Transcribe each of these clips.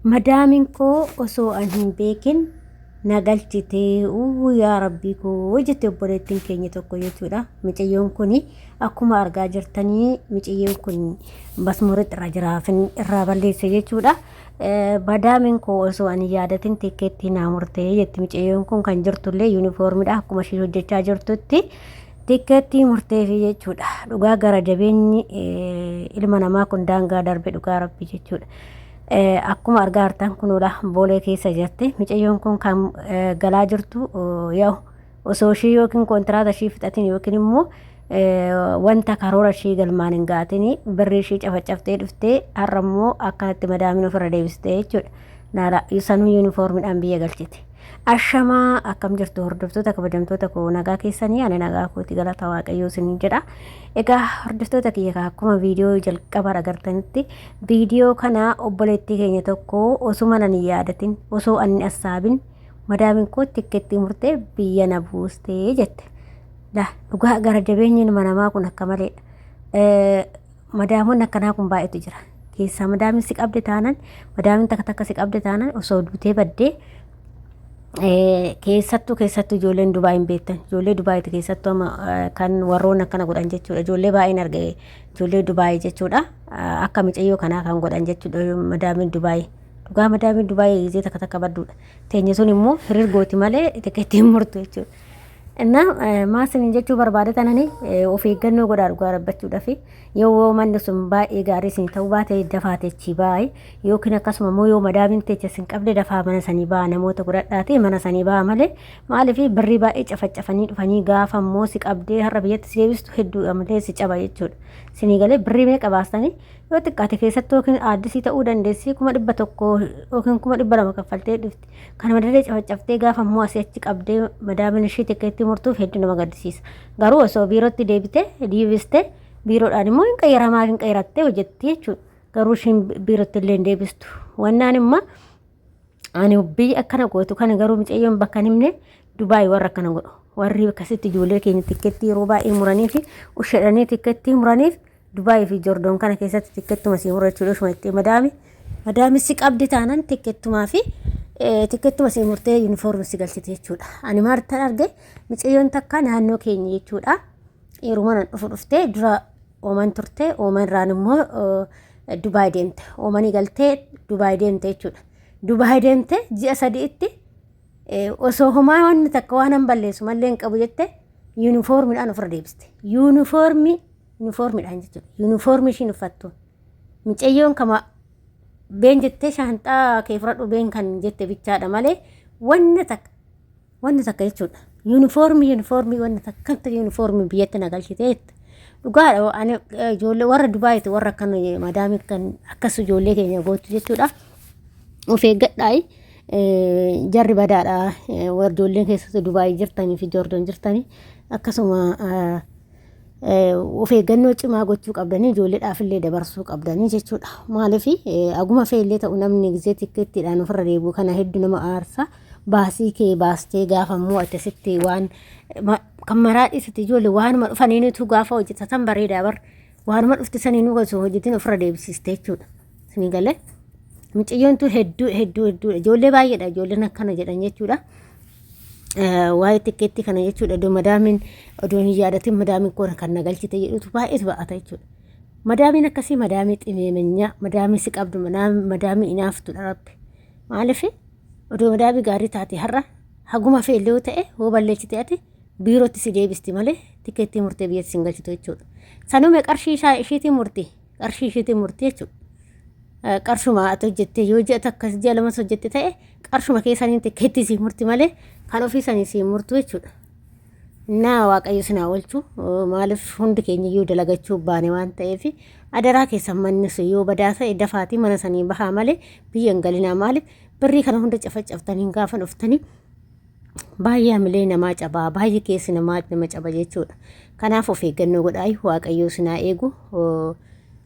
Madaamin koo osoo an hin beekin nagalchitee yaa rabbii koo jette obboleettiin keenya tokko jechuudha. Mucayyoon kun akkuma argaa jirtanii mucayyoon kun basmuritti irra jiraafin irraa balleesse jechuudha. Madaamin koo osoo an yaadatin tikkeetti naa murtee jetti mucayyoon kun kan jirtullee yuunifoormiidha akkuma ishee hojjechaa jirtutti tikkeetti murteefi jechuudha. Dhugaa gara jabeenyi ilma namaa kun daangaa darbe dhugaa rabbii jechuudha. Akkuma argaa jirtan kunuudha boolee keessa jirti. Mucayyoon kun kan galaa jirtu yoo osoo ishee yookiin kontiraata ishee fixatin yookiin immoo wanta karoora ishee galmaan hin gaatini birrii ishee cafacaftee dhuftee har'a immoo akkanatti madaamin ofirra deebistee jechuudha. Naala sanuu yuunifoormiidhaan biyya galchite. Ashamaa akkam jirtu hordoftoota kabajamtoota koo nagaa keessanii ani nagaa kooti galata waaqayyoo isiniin jedha. Egaa hordoftoota kiyya akkuma viidiyoo jalqaba agartanitti viidiyoo kana obboleettii keenya tokko osuma nan yaadatin osoo ani assaabin madaamin koo tikkeetti murtee biyya na buustee jette. Dhugaa gara jabeenyi ilma namaa kun akka malee madaamonni akkanaa kun baay'eetu jira. Keessaa madaamin si qabde taanan madaamin takka si qabde taanan osoo duutee baddee keessattuu ijoolleen Dubaay hin beektan ijoollee Dubaay keessattuu kan warroon akkana godhan jechuudha. Ijoollee baay'een argee ijoollee Dubaay jechuudha. Akka mucayyoo kanaa kan godhan jechuudha madaamin Dubaay. Dhugaa madaamin Dubaay gisee takka badduudha. Teenye sun immoo hiriirgooti malee tikkeettiin murtu jechuudha. Innaa maasiniin jechuu barbaade tanani of eeggannoo godhaa dhugaa rabbachuudhaaf yoo manni sun baay'ee gaarii isin ta'uu baate dafaatechi baay'ee yookiin akkasuma immoo yoo madaamin teecha isin qabde dafaa mana sanii ba'a namoota godhadhaati mana sanii ba'a malee maaliif birrii baay'ee cafacafanii dhufanii gaafa immoo si qabdee har'a biyyatti si deebistu hedduu malee si caba jechuudha. Sinii galee birrii meeqa baastanii yoo xiqqaate keessatti yookiin aaddisii ta'uu dandeessi 100 yookiin 200 kaffaltee dhufti. Kana madalee cafacaftee gaafa immoo asii achi qabdee madaamin ishee tikkeetti murtuuf hedduu nama gaddisiisa. Garuu osoo biirootti deebistee biiroodhaan immoo hin qayyaramaa hin qayyarattee hojjetti jechuudha. Garuu ishiin biirootti illee hin deebistu. Wannaan immoo ani biyya akkana gootu kana garuu mucayyoon bakka hin himne Dubaay warra akkana godhu. Warri akkasitti ijoollee keenya tikkeetti yeroo baay'ee muranii fi ushadhanii tikkeetti muraniif Dubaay fi Jordoon kana keessatti tikkeettuma si murachuudha shuma itti madaami si qabdi taanan tikkeettumaa fi tikkeettuma si murtee yuunifoormii si galchite jechuudha. Ani maartan arge mucayyoon takka naannoo keenya jechuudha. Yeruma nan dhuftee dura ooman turte ooman irraan immoo Dubaay deemte. Oomanii galtee Dubaay deemte jechuudha. Dubaay deemte ji'a sadiitti osoo homaa wanni takka waan hin balleessu mallee hin qabu jette yuunifoormiidhaan ofirra deebiste. Yuunifoormiidhaan jechuudha. Yuunifoormii ishiin uffattu. Mucayyoon kama been jettee shaanxaa kee fudhadhu been kan jette bichaadha malee wanni takka jechuudha. Yuunifoormii wanni takka yuunifoormii biyyatti na galchite jette. Dhugaadha ani ijoollee warra Dubaayiiti warra akkana madaami kan akkas ijoollee keenya gootu jechuudha. Of eeggadhaa jarri badaadha warra ijoolleen keessatti Dubaay jirtanii fi Joordoon jirtanii akkasuma of eeggannoo cimaa gochuu qabdanii ijoolleedhaaf illee dabarsuu qabdanii jechuudha. Maaliif aguma feellee ta'u namni gisee tikkeettiidhaan ofirra deebi'u kana hedduu nama aarsa. Baasii kee baastee gaafa immoo akkasitti waan kan maraa dhiisatti ijoollee waanuma dhufaniinitu gaafa hojjetatan bareedaa bar waanuma dhufti saniinuu osoo hojjetin ofirra deebisiste jechuudha. Sinii galee mucayyoontu hedduu ijoollee baay'eedha ijoolleen akkana jedhan jechuudha. Waa'ee tikkeetti kana jechuudha iddoo madaamin odoon hin yaadatin madaamin koona kan na galchite jedhutu baay'eetu ba'ata jechuudha. Madaamin akkasii madaamii ximeemenya madaamii si qabdu madaamii inaaftu dharabbe maaliif odoo madaamii gaarii taate har'a haguma feellee yoo ta'e hoo balleessite ati biirootti si deebisti malee tikkeettii murtee biyyatti sin galchitu jechuudha. Sanume qarshii isheetiin murtii jechuudha. Qarshuma ati hojjettee yoo ji'a takkas ji'a lamas hojjette ta'e qarshuma keessaniin tikkeettii si murti malee kan ofii sanii si murtu jechuudha. Naa waaqayyo sinaa oolchu maaliif hundi keenya iyyuu dalagachuu baane waan ta'eef adaraa keessan manni sun yoo badaa ta'e dafaatii mana sanii bahaa malee biyya hin galinaa maaliif birrii kana hunda cafacaftanii gaafa dhuftanii baay'ee hamilee namaa cabaa baay'ee keessi nama caba jechuudha. Kanaaf of eeggannoo godhaa waaqayyo sinaa eegu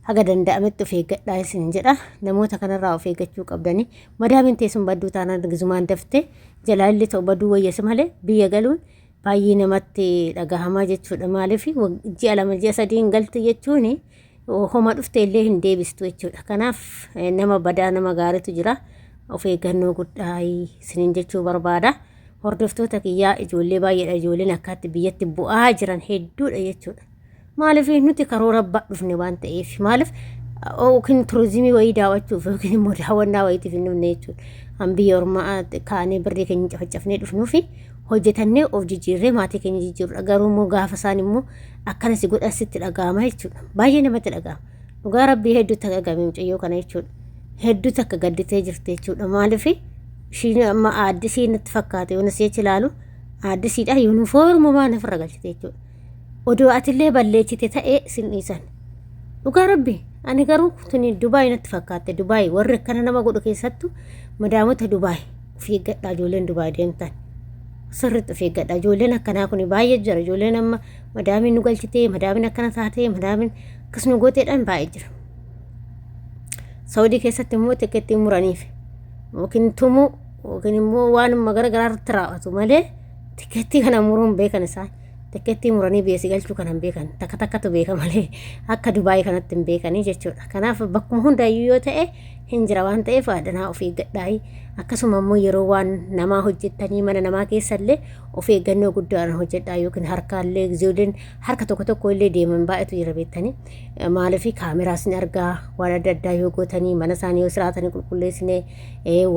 haga danda'ametti of eeggadhaa isin jedha. Namoota kanarraa of eeggachuu qabdanii madaamin teessuun badduu taanaan gizumaan daftee jalaalli ta'u baduu wayyeessa malee biyya galuun baay'ee namatti dhagahamaa jechuudha. Maaliif ji'a 2 ji'a 3 galti jechuun homa dhufte illee hin deebistu jechuudha. Kanaaf nama badaa nama gaariitu jira. of eeggannoo guddaa isiniin jechuu barbaada. Hordoftoota kiyyaa ijoollee baay'eedha, ijoolleen akkaatti biyyatti bu'aa jiran hedduudha jechuudha. Maaliif nuti karoora dhufne waan ta'eef, maaliif yookiin turizimii wayii daawwachuuf yookiin immoo daawwannaa wayiitiif hin dhufne jechuudha. An biyya ormaa kaanee birrii keenya cafacafnee dhufnuufi hojjetannee of jijjiirree maatii keenya jijjiirudha. Garuu immoo gaafa isaan immoo akkana si godhan sitti dhaga'ama jechuudha. Baay'ee namatti dhaga'ama. Dhugaa rabbii hedduutti dhaga'ame mucayyoo kana jechuudha. Hedduutti akka gadditee jirti jechuudha. Maaliif ishiin amma aaddisii natti fakkaate yoona si'achi ilaalu aaddisiidha yuunifoormumaan ofirra galchite jechuudha. Odoo atillee balleessite ta'ee sin dhiisan. Dhugaa rabbii ani garuu tuni Dubaay natti fakkaate. Dubaay warri akkana nama godhu keessattuu madaamota Dubaay of eeggadhaa ijoolleen Dubaay deemtan. Sirriitti of eeggadhaa ijoolleen akkanaa kun baay'ee jira. Ijoolleen amma madaamiin nu galchitee madaamiin akkana taatee madaamiin akkas nu gooteedhaan baay'ee jira. Saawudii keessatti immoo tikkeettii muraniif yookiin tumuu yookiin immoo waanuma garaagaraa irratti raawwatu malee tikkeettii kana muruun beekan isaan. Tikkeettii muranii beesii galchuu kan hin beekan. Takka takkatu beeka malee akka Dubaay kanatti hin beekanii jechuudha. Kanaaf bakkuma hundaayyuu yoo ta'e hin jira waan ta'eef aadanaa of eeggadhaa. Akkasuma immoo yeroo waan namaa hojjettanii mana namaa keessallee of eeggannoo guddaan hojjedhaa yookiin harkaallee ijoolleen harka tokko illee deeman baay'eetu jira beektanii. Maaliif kaameraas ni argaa waan adda addaa yoo gootanii mana isaanii yoo siraatanii qulqulleessinee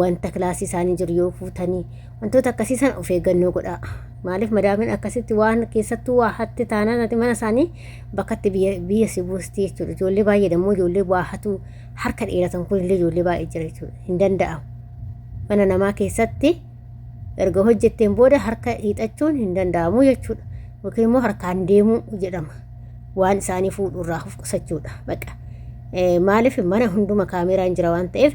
wanta kilaasii isaanii jiru yoo fuutanii wantoota akkasii sana of eeggannoo godhaa. Maaliif madaamiin akkasitti waan keessattuu waa hatti taanaan ati mana isaanii bakkatti biyya si buusti jechuudha. Ijoollee baay'ee dammoo ijoollee waa hatu harka dheeratan kun illee ijoollee baay'ee jira jechuudha. Hin danda'amu. Mana namaa keessatti erga hojjetteen booda harka hiixachuun hin danda'amu jechuudha. Yookiin immoo harkaan deemuu jedhama. Waan isaanii fuudhurraa of qusachuudha. Baqa. Maaliif mana hunduma kaameraan jira waan ta'eef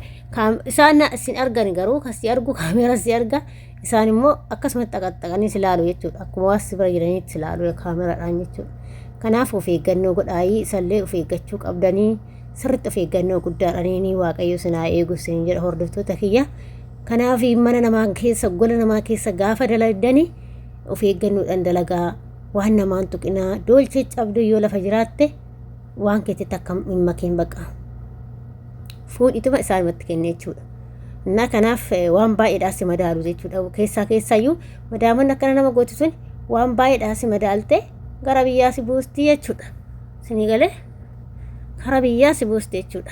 isaan isin argan garuu kasi argu kaameraa si arga isaan immoo akkasumatti xaqaxaqanii si ilaalu jechuudha. Akkuma waan si bira jiraniitti si ilaalu kaameraadhaan jechuudha. Kanaaf of eeggannoo godhaayii isallee of eeggachuu qabdanii sirriitti of eeggannoo guddaadhanii Waaqayyo sinaa eegu isin jedha hordoftoota kiyya. Kanaaf mana namaa keessa gola namaa keessa gaafa dalagdanii of eeggannoodhaan dalagaa waan namaan tuqinaa doolchee cabdu yoo lafa jiraatte waan keetti akka hin makiin baqa. Fuudhituma isaanimatti kenne jechuudha. Innaa kanaaf waan baay'eedhaas si madaalu jechuudha. Keessayyuu madaamoonni akkana nama gootu sun waan baay'eedhaas si madaalte gara biyyaa si buusti jechuudha. Sinii galee gara biyyaa si buusti jechuudha.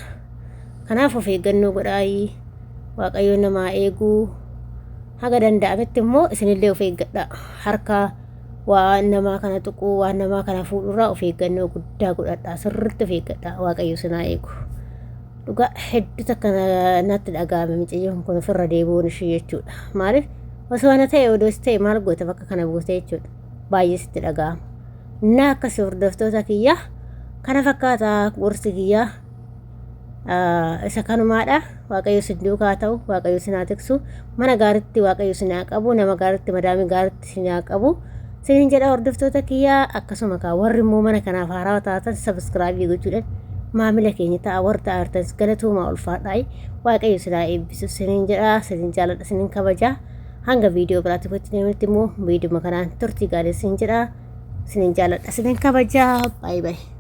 Kanaaf of eeggannoo godhaayii Waaqayyoon namaa eeguu haga danda'ametti immoo isinillee of eeggadhaa. Harka waan namaa kana tuquu waan namaa kana fuudhurraa of eeggannoo guddaa godhadhaa. Sirriitti of eeggadhaa. Waaqayyo sinaa eegu. Dhugaa hedduu takka natti dhaga'ame mucayyoon kun ofirra deebi'uun ishee jechuudha. Maaliif osoo ana ta'e odoo si ta'e maal goota bakka kana buute jechuudha. Baay'ee sitti dhaga'ama. Innaa akkasii hordoftoota kiyyaa kana fakkaata gorsi kiyyaa isa kanumaadha. Waaqayyo sin duukaa ta'u Waaqayyo sinaa tiksu mana gaariitti Waaqayyo sinaa qabu nama gaariitti madaamii gaariitti sinaa qabu. Sinin jedha hordoftoota kiyyaa akkasuma warri immoo mana kanaaf haarawaa taatan sabskraabii gochuudhaan maamila keenya ta'a warra ta'artanis galatuumaa ulfaadhaa. Waaqayyo sinaa eebbisu sinin jedha. Sinin jaaladha sinin kabajaa. Hanga viidiyoo biraatti wajjin deemanitti immoo viidiyoo kanaan turtii gaarii sinin jedha. Sinin jaaladha sinin kabajaa. Baay'ee baay'ee.